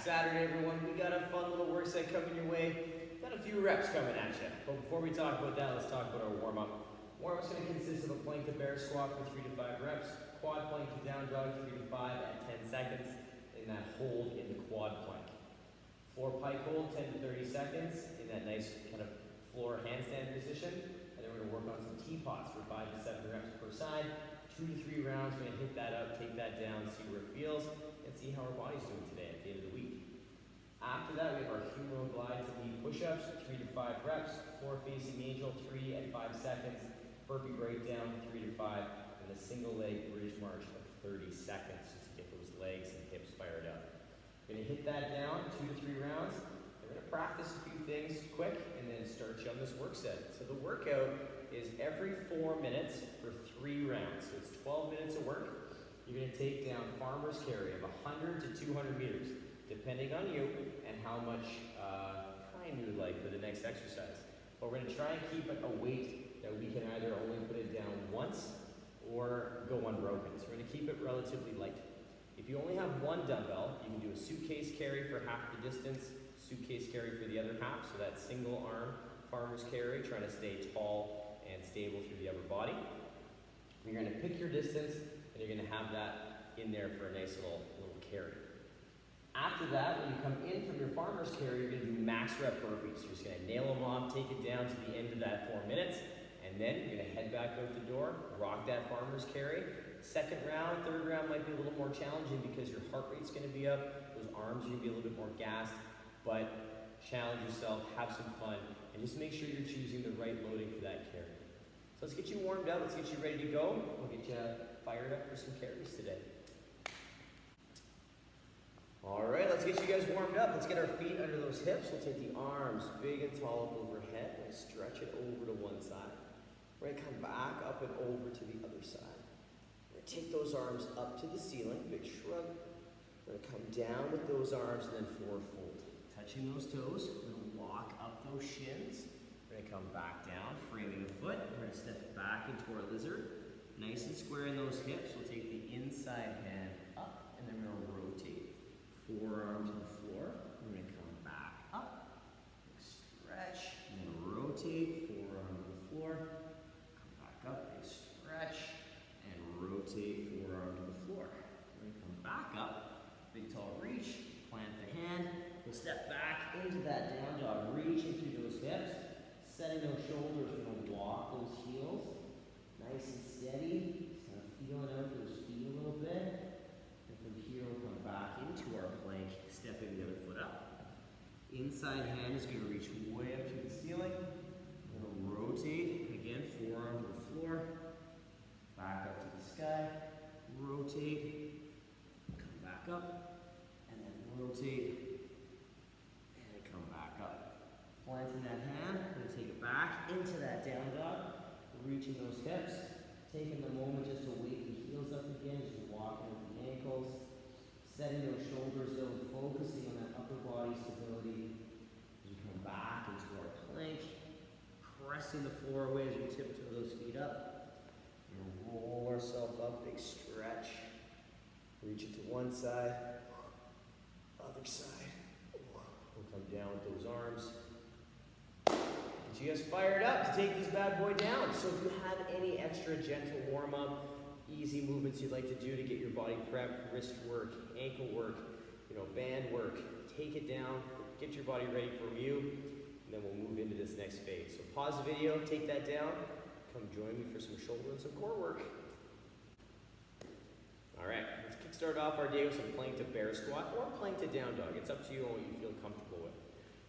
Saturday, everyone. We got a fun little work set coming your way. Got a few reps coming at you. But before we talk about that, let's talk about our warm-up. Warm-up's going to consist of a plank to bear squat for 3 to 5 reps, quad plank to down dog 3 to 5 at 10 seconds, in that hold in the quad plank. Floor pike hold 10 to 30 seconds in that nice kind of floor handstand position. And then we're going to work on some teapots for 5 to 7 reps per side. 2 to 3 rounds, we're going to hit that up, take that down, see where it feels, and see how our body's doing today at the end of the week. After that, we have our Humeral glide to knee push-ups, 3 to 5 reps, floor facing angel, 3 and 5 seconds, Burpee Break Down, 3 to 5, and a single leg bridge march of 30 seconds just to get those legs and hips fired up. We're going to hit that down, 2 to 3 rounds. We're going to practice a few things quick and then start you on this work set. So the workout is every 4 minutes for 3 rounds. So it's 12 minutes of work. You're going to take down farmer's carry of 100 to 200 meters, depending on you and how much time you would like for the next exercise. But we're going to try and keep it a weight that we can either only put it down once or go unbroken. So we're going to keep it relatively light. If you only have one dumbbell, you can do a suitcase carry for half the distance, suitcase carry for the other half, so that single arm farmer's carry, trying to stay tall and stable through the upper body. You're going to pick your distance, and you're going to have that in there for a nice little carry. After that, when you come in from your farmer's carry, you're going to do max rep burpees. You're just going to nail them off, take it down to the end of that 4 minutes, and then you're going to head back out the door, rock that farmer's carry. Second round, third round might be a little more challenging because your heart rate's going to be up, those arms are going to be a little bit more gassed, but challenge yourself, have some fun, and just make sure you're choosing the right loading for that carry. So let's get you warmed up, let's get you ready to go. We'll get you fired up for some carries today. All right, let's get you guys warmed up. Let's get our feet under those hips. We'll take the arms big and tall up overhead. We'll stretch it over to one side. We're gonna come back up and over to the other side. We're gonna take those arms up to the ceiling, big shrug. We're gonna come down with those arms and then forward fold. Touching those toes, we're gonna walk up those shins. We're gonna come back down, framing the foot. We're gonna step back into our lizard. Nice and square in those hips. We'll take the inside hand up and then we're gonna rotate. Forearm to the floor. We're going to come back up, stretch, and then rotate. Forearm to the floor. Come back up, big stretch, and rotate. Forearm to the floor. We're going to come back up, big tall reach, plant the hand. We'll step back into that down dog, reaching through those hips, setting those shoulders. We're going to walk those heels, nice and steady. Just kind of feeling out those feet a little bit. From here, we'll come back into our plank, stepping the other foot up. Inside hand is going to reach way up to the ceiling. We're going to rotate. Again, forearm to the floor. Back up to the sky. Rotate. Come back up. And then rotate. And come back up. Planting that hand. We're going to take it back into that down dog. Reaching those hips. Taking the moment just to weight the heels up again. Just walking with the ankles. Setting those shoulders down, focusing on that upper body stability. As we come back into our plank, pressing the floor away as we tiptoe those feet up. And roll ourselves up, big stretch. Reach it to one side, other side. We'll come down with those arms. Get you guys fired up to take this bad boy down. So if you have any extra gentle warm-up, easy movements you'd like to do to get your body prepped, wrist work, ankle work, band work, take it down, get your body ready for you, and then we'll move into this next phase. So pause the video, take that down, come join me for some shoulder and some core work. All right, let's kickstart off our day with some plank to bear squat or plank to down dog. It's up to you on what you feel comfortable with.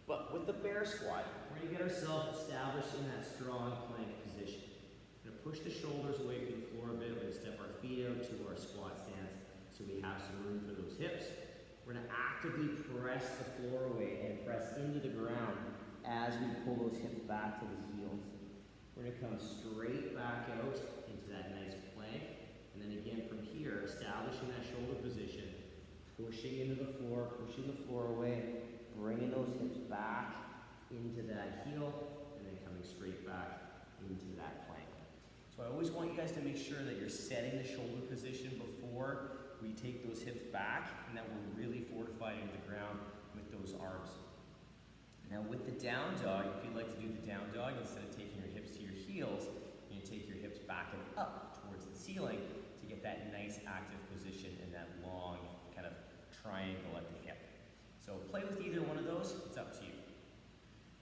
But with the bear squat, we're gonna get ourselves established in that strong plank position. Push the shoulders away from the floor a bit. We're going to step our feet out to our squat stance so we have some room for those hips. We're going to actively press the floor away and press into the ground as we pull those hips back to the heels. We're going to come straight back out into that nice plank. And then again from here, establishing that shoulder position, pushing into the floor, pushing the floor away, bringing those hips back into that heel, and then coming straight back into that plank. So I always want you guys to make sure that you're setting the shoulder position before we take those hips back and that we're really fortified into the ground ground with those arms. Now with the down dog, if you'd like to do the down dog, instead of taking your hips to your heels, you take your hips back and up towards the ceiling to get that nice active position in that long kind of triangle at the hip. So play with either one of those, it's up to you.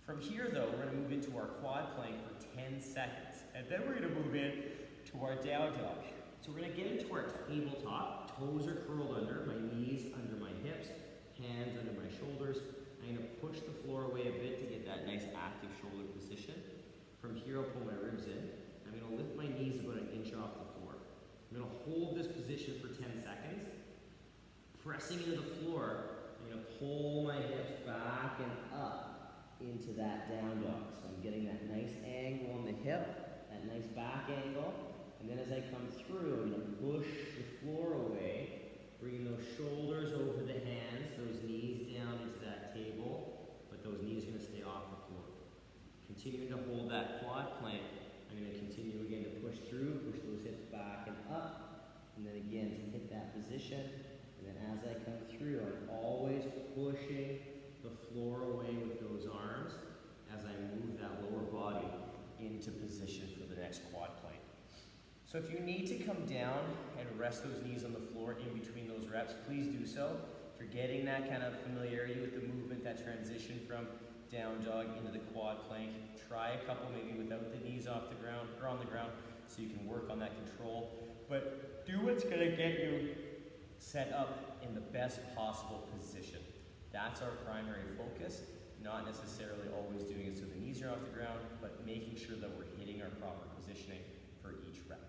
From here though, we're gonna move into our quad plank for 10 seconds. And then we're gonna move in to our down dog. So we're gonna get into our tabletop. Toes are curled under, my knees under my hips, hands under my shoulders. I'm gonna push the floor away a bit to get that nice active shoulder position. From here, I'll pull my ribs in. I'm gonna lift my knees about 1 inch off the floor. I'm gonna hold this position for 10 seconds. Pressing into the floor, I'm gonna pull my hips back and up into that down dog. So I'm getting that nice angle on the hip, that nice back angle. And then as I come through, I'm gonna push the floor away, bringing those shoulders over the hands, those knees down into that table, but those knees are gonna stay off the floor. Continuing to hold that quad plank, I'm gonna continue again to push through, push those hips back and up, and then again to hit that position. And then as I come through, I'm always pushing the floor away with those arms as I move that lower body into position for the next quad plank. So if you need to come down and rest those knees on the floor in between those reps, please do so. If you're getting that kind of familiarity with the movement, that transition from down dog into the quad plank, try a couple maybe without the knees off the ground or on the ground so you can work on that control. But do what's gonna get you set up in the best possible position. That's our primary focus, not necessarily always doing it so the knees are off the ground, but making sure that we're hitting our proper positioning for each rep.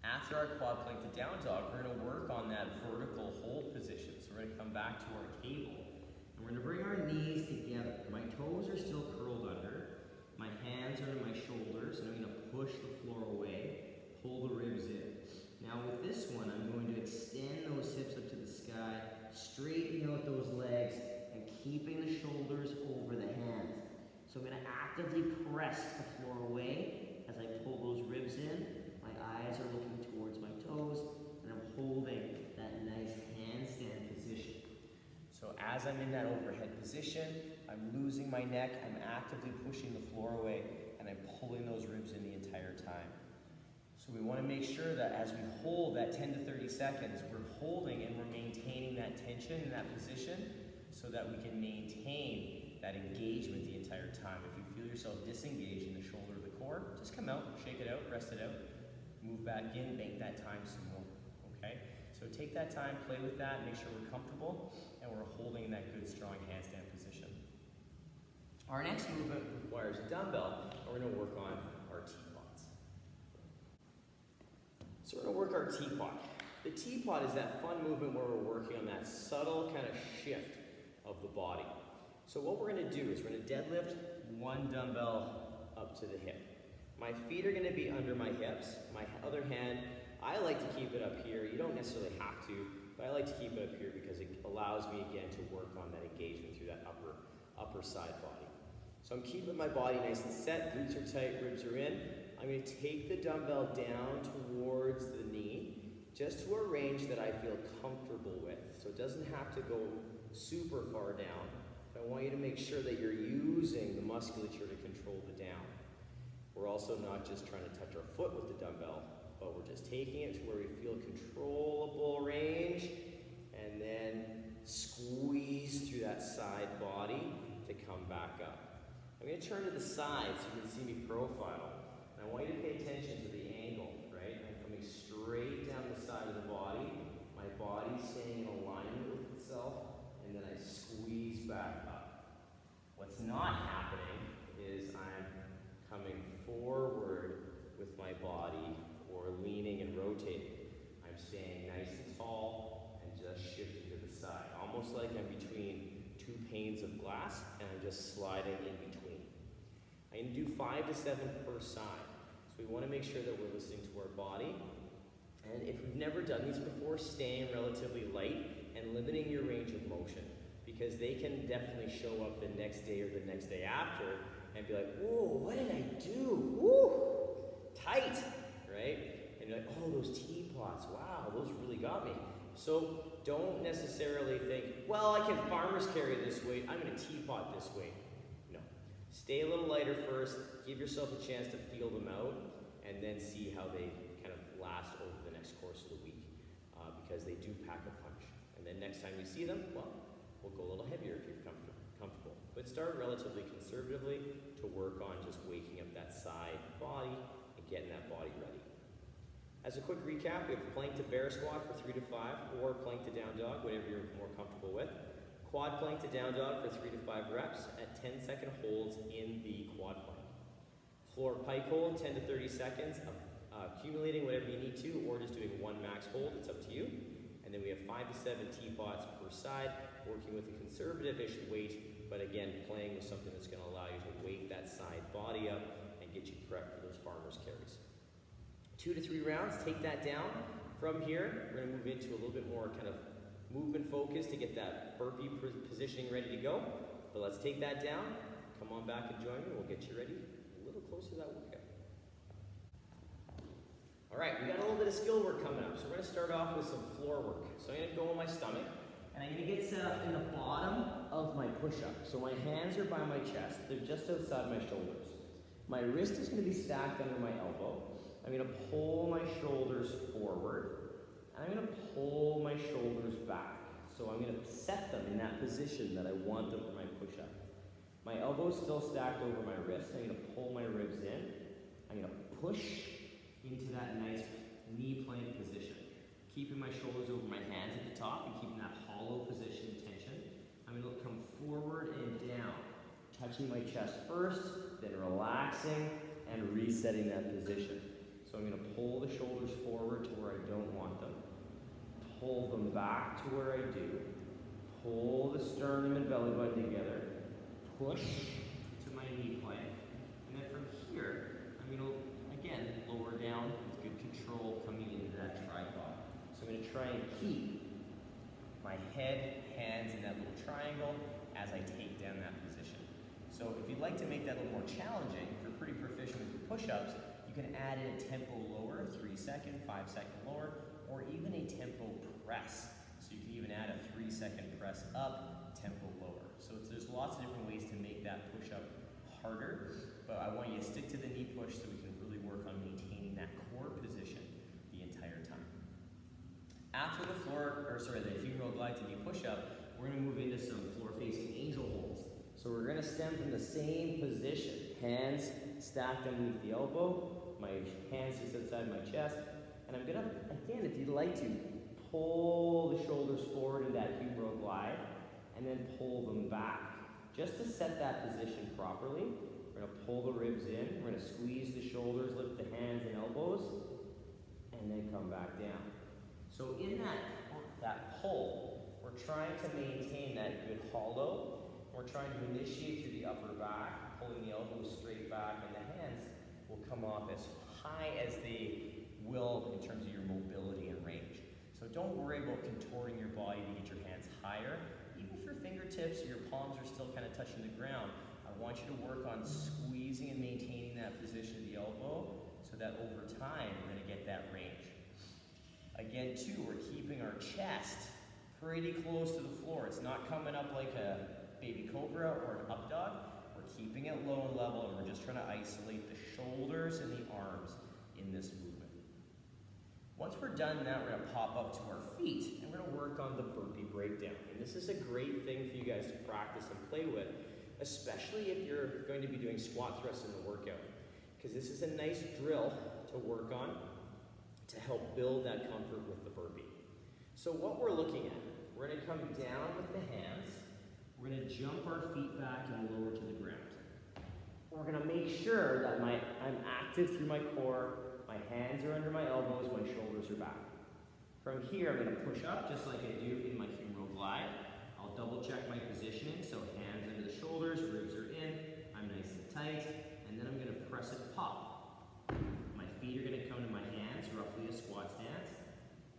After our quad plank to down dog, we're gonna work on that vertical hold position. So we're gonna come back to our table, and we're gonna bring our knees together. My toes are still curled under, my hands are on my shoulders, and I'm gonna push the floor away, pull the ribs in. Now with this one, I'm going to extend those hips up to the sky, straightening out those legs, and keeping the shoulders over the hands. So I'm gonna actively press the floor away as I pull those ribs in. My eyes are looking towards my toes, and I'm holding that nice handstand position. So as I'm in that overhead position, I'm losing my neck, I'm actively pushing the floor away, and I'm pulling those ribs in the entire time. So we want to make sure that as we hold that 10 to 30 seconds, we're holding and we're maintaining that tension in that position so that we can maintain that engagement the entire time. If you feel yourself disengage in the shoulder or the core, just come out, shake it out, rest it out, move back in, bank that time some more, okay? So take that time, play with that, make sure we're comfortable, and we're holding that good, strong handstand position. Our next movement requires a dumbbell, and we're gonna work on our teapots. So we're gonna work our teapot. The teapot is that fun movement where we're working on that subtle kind of shift of the body. So what we're gonna do is we're gonna deadlift one dumbbell up to the hip. My feet are gonna be under my hips. My other hand, I like to keep it up here. You don't necessarily have to, but I like to keep it up here because it allows me again to work on that engagement through that upper side body. So I'm keeping my body nice and set, glutes are tight, ribs are in. I'm gonna take the dumbbell down towards the knee, just to a range that I feel comfortable with. So it doesn't have to go super far down, but I want you to make sure that you're using the musculature to control the down. We're also not just trying to touch our foot with the dumbbell, but we're just taking it to where we feel controllable range, and then squeeze through that side body to come back up. I'm gonna turn to the side so you can see me profile. And I want you to pay attention to the angle, right? I'm coming straight down the side of the body, my body staying in alignment with itself, and then I squeeze back up. What's not happening is I'm coming forward with my body or leaning and rotating. I'm staying nice and tall and just shifting to the side, almost like I'm between two panes of glass and I'm just sliding in between. I'm going to do 5 to 7 per side. So we want to make sure that we're listening to our body. And if we've never done these before, staying relatively light and limiting your range of motion, because they can definitely show up the next day or the next day after and be like, whoa, what did I do? Woo, tight, right? And you're like, oh, those teapots, wow, those really got me. So don't necessarily think, well, I can farmer's carry this weight, I'm gonna teapot this weight. No. Stay a little lighter first, give yourself a chance to feel them out, and then see how they kind of last over the next course of the week, because they do pack a punch. And then next time you see them, well, we'll go a little heavier if you're comfortable. But start relatively conservatively to work on just waking up that side body and getting that body ready. As a quick recap, we have plank to bear squat for 3 to 5, or plank to down dog, whatever you're more comfortable with. Quad plank to down dog for 3 to 5 reps at 10-second holds in the quad plank. Floor pike hold, 10 to 30 seconds, accumulating whatever you need to, or just doing one max hold, it's up to you. And then we have 5 to 7 teapots per side, working with a conservative-ish weight, but again, playing with something that's gonna allow you to wake that side body up and get you prepped for those farmer's carries. 2 to 3 rounds, take that down. From here, we're gonna move into a little bit more kind of movement focus to get that burpee positioning ready to go. But let's take that down. Come on back and join me. We'll get you ready a little closer to that workout. All right, we got a little bit of skill work coming up. So we're gonna start off with some floor work. So I'm gonna go on my stomach, and I'm gonna get set up in the bottom of my push-up. So my hands are by my chest. They're just outside my shoulders. My wrist is gonna be stacked under my elbow. I'm going to pull my shoulders forward, and I'm going to pull my shoulders back. So I'm going to set them in that position that I want them for my push-up. My elbow's still stacked over my wrist. I'm going to pull my ribs in. I'm going to push into that nice knee plank position, keeping my shoulders over my hands at the top and keeping that hollow position of tension. I'm going to come forward and down, touching my chest first, then relaxing and resetting that position. So I'm going to pull the shoulders forward to where I don't want them. Pull them back to where I do. Pull the sternum and belly button together. Push to my knee plank. And then from here, I'm going to, again, lower down with good control coming into that tripod. So I'm going to try and keep my head, hands in that little triangle as I take down that position. So if you'd like to make that a little more challenging, if you're pretty proficient with your push-ups, you can add in a tempo lower, 3-second, 5-second lower, or even a tempo press. So you can even add a 3-second press up, tempo lower. So there's lots of different ways to make that push-up harder, but I want you to stick to the knee push so we can really work on maintaining that core position the entire time. After the humeral glide to knee push-up, we're gonna move into some floor-facing angel holds. So we're gonna stem from the same position, hands stacked underneath the elbow, my hands just outside my chest, and I'm gonna, again, if you'd like to, pull the shoulders forward in that humeral glide, and then pull them back. Just to set that position properly, we're gonna pull the ribs in, we're gonna squeeze the shoulders, lift the hands and elbows, and then come back down. So in that pull, we're trying to maintain that good hollow. We're trying to initiate through the upper back, pulling the elbows straight back, and the hands will come off as high as they will in terms of your mobility and range. So don't worry about contorting your body to get your hands higher. Even if your fingertips or your palms are still kind of touching the ground, I want you to work on squeezing and maintaining that position of the elbow so that over time we're going to get that range. Again, too, we're keeping our chest pretty close to the floor. It's not coming up like a baby cobra or an up dog. We're keeping it low and level, and we're just trying to isolate the shoulders and the arms in this movement. Once we're done that, we're going to pop up to our feet, and we're going to work on the burpee breakdown. And this is a great thing for you guys to practice and play with, especially if you're going to be doing squat thrusts in the workout, because this is a nice drill to work on to help build that comfort with the burpee. So what we're looking at, we're going to come down with the hands. We're going to jump our feet back and lower to the ground. We're going to make sure that I'm active through my core, my hands are under my elbows, my shoulders are back. From here, I'm going to push up just like I do in my humeral glide. I'll double check my positioning, so hands under the shoulders, ribs are in, I'm nice and tight, and then I'm going to press it pop. My feet are going to come to my hands, roughly a squat stance,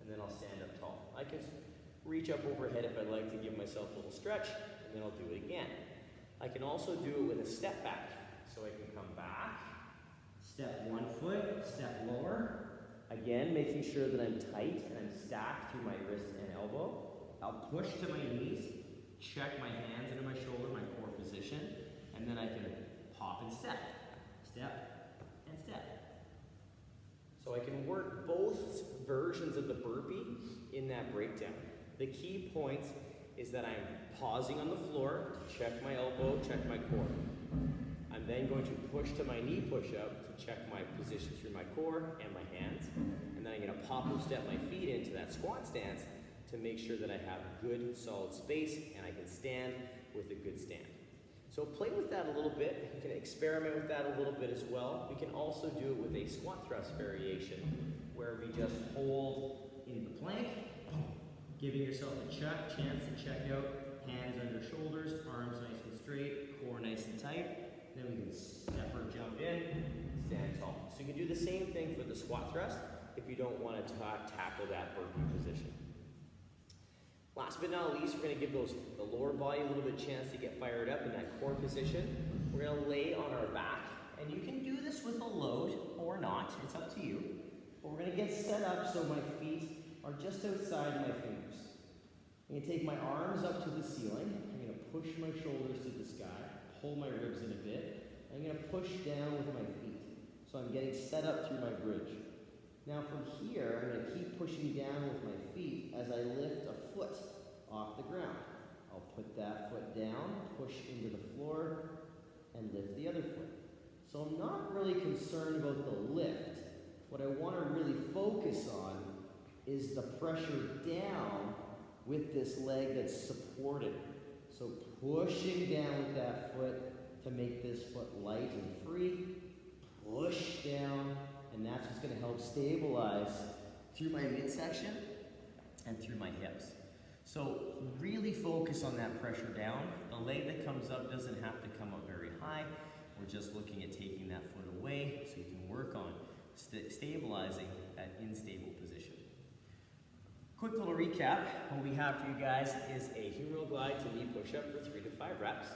and then I'll stand up tall. I can reach up overhead if I'd like to give myself a little stretch, and then I'll do it again. I can also do it with a step back. So I can come back, step one foot, step lower. Again, making sure that I'm tight and I'm stacked through my wrist and elbow. I'll push to my knees, check my hands into my shoulder, my core position, and then I can pop and step, step, and step. So I can work both versions of the burpee in that breakdown. The key point is that I'm pausing on the floor to check my elbow, check my core. I'm then going to push to my knee push-up to check my position through my core and my hands. And then I'm going to pop and step my feet into that squat stance to make sure that I have good solid space and I can stand with a good stand. So play with that a little bit. You can experiment with that a little bit as well. We can also do it with a squat thrust variation where we just hold in the plank, giving yourself a chance to check out, hands under shoulders, arms nice and straight, core nice and tight. Then we can step or jump in, stand tall. So you can do the same thing for the squat thrust if you don't want to tackle that burpee position. Last but not least, we're going to give the lower body a little bit of chance to get fired up in that core position. We're going to lay on our back, and you can do this with a load or not. It's up to you. But we're going to get set up so my feet are just outside my fingers. I'm going to take my arms up to the ceiling. I'm going to push my shoulders to the sky, pull my ribs in a bit. I'm going to push down with my feet. So I'm getting set up through my bridge. Now from here, I'm going to keep pushing down with my feet as I lift a foot off the ground. I'll put that foot down, push into the floor, and lift the other foot. So I'm not really concerned about the lift. What I want to really focus on is the pressure down with this leg that's supported. So pushing down with that foot to make this foot light and free, push down, and that's what's going to help stabilize through my midsection and through my hips. So really focus on that pressure down. The leg that comes up doesn't have to come up very high. We're just looking at taking that foot away so you can work on stabilizing that unstable position. Quick little recap. What we have for you guys is a humeral glide to knee push-up for 3 to 5 reps,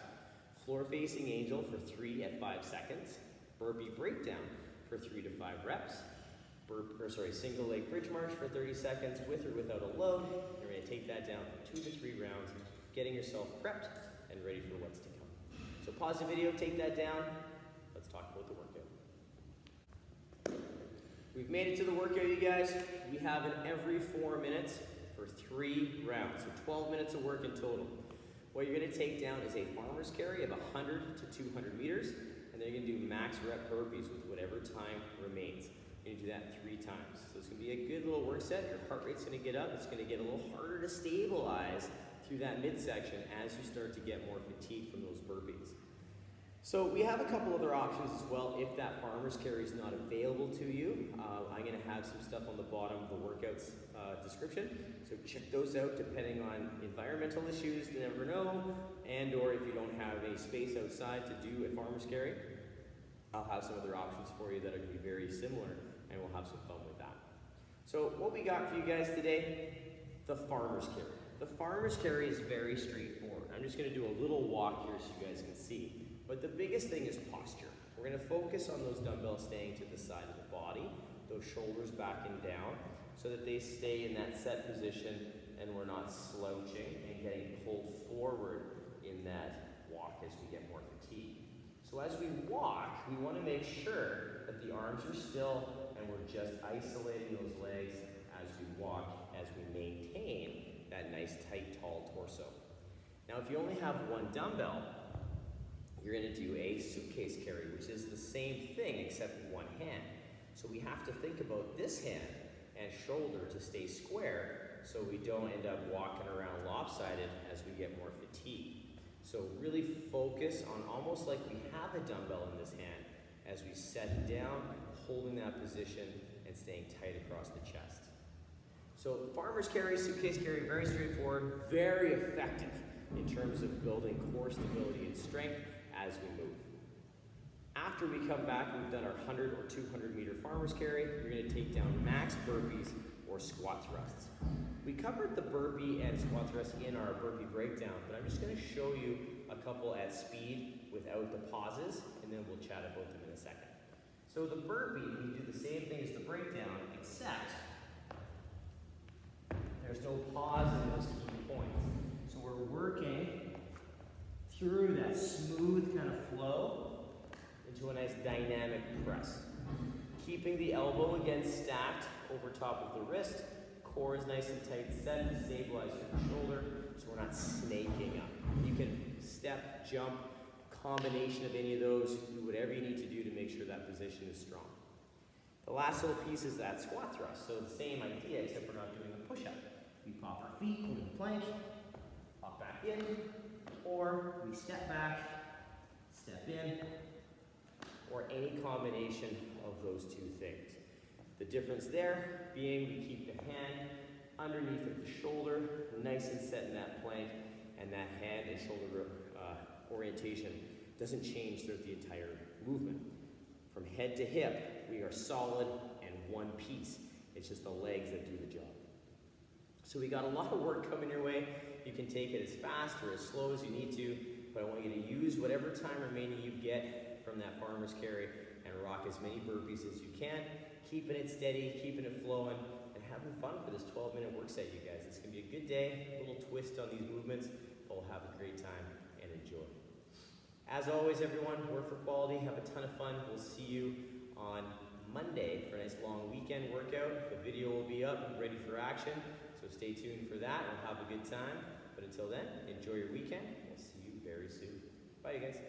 floor-facing angel for 3 at 5 seconds, burpee breakdown for 3 to 5 reps, single leg bridge march for 30 seconds with or without a load. You're going to take that down for 2 to 3 rounds, getting yourself prepped and ready for what's to come. So pause the video, take that down. Let's talk about the workout. We've made it to the workout, you guys. We have it every 4 minutes for 3 rounds, so 12 minutes of work in total. What you're going to take down is a farmer's carry of 100 to 200 meters, and then you're going to do max rep burpees with whatever time remains. You're going to do that 3 times. So it's going to be a good little work set. Your heart rate's going to get up. It's going to get a little harder to stabilize through that midsection as you start to get more fatigue from those burpees. So we have a couple other options as well if that farmer's carry is not available to you. I'm going to have some stuff on the bottom of the workouts description. So check those out depending on environmental issues, you never know, and or if you don't have any space outside to do a farmer's carry. I'll have some other options for you that are going to be very similar, and we'll have some fun with that. So what we got for you guys today, the farmer's carry. The farmer's carry is very straightforward. I'm just going to do a little walk here so you guys can see. But the biggest thing is posture. We're going to focus on those dumbbells staying to the side of the body, those shoulders back and down, so that they stay in that set position and we're not slouching and getting pulled forward in that walk as we get more fatigue. So as we walk, we want to make sure that the arms are still and we're just isolating those legs as we walk, as we maintain that nice tight tall torso. Now if you only have one dumbbell, you're going to do a suitcase carry, which is the same thing except with one hand. So we have to think about this hand and shoulder to stay square so we don't end up walking around lopsided as we get more fatigue. So really focus on almost like we have a dumbbell in this hand as we set down, holding that position and staying tight across the chest. So farmer's carry, suitcase carry, very straightforward, very effective in terms of building core stability and strength as we move. After we come back, we've done our 100 or 200 meter farmer's carry. You're going to take down max burpees or squat thrusts. We covered the burpee and squat thrust in our burpee breakdown, but I'm just going to show you a couple at speed without the pauses, and then we'll chat about them in a second. So the burpee, we do the same thing as the breakdown, except there's no pause in those key points. So we're working good smooth kind of flow into a nice dynamic press. Keeping the elbow again stacked over top of the wrist. Core is nice and tight set to stabilize your shoulder so we're not snaking up. You can step, jump, combination of any of those. Do whatever you need to do to make sure that position is strong. The last little piece is that squat thrust. So the same idea, except we're not doing a push-up. We pop our feet into the plank, pop back in, or we step back, step in, or any combination of those two things. The difference there being we keep the hand underneath of the shoulder, nice and set in that plank, and that hand and shoulder orientation doesn't change throughout the entire movement. From head to hip, we are solid and one piece. It's just the legs that do the job. So we got a lot of work coming your way. You can take it as fast or as slow as you need to, but I want you to use whatever time remaining you get from that farmer's carry and rock as many burpees as you can, keeping it steady, keeping it flowing, and having fun for this 12-minute work set, you guys. It's gonna be a good day, a little twist on these movements, but we'll have a great time and enjoy. As always, everyone, work for quality, have a ton of fun. We'll see you on Monday for a nice long weekend workout. The video will be up, ready for action, so stay tuned for that. We'll have a good time. But until then, enjoy your weekend. We'll see you very soon. Bye, you guys.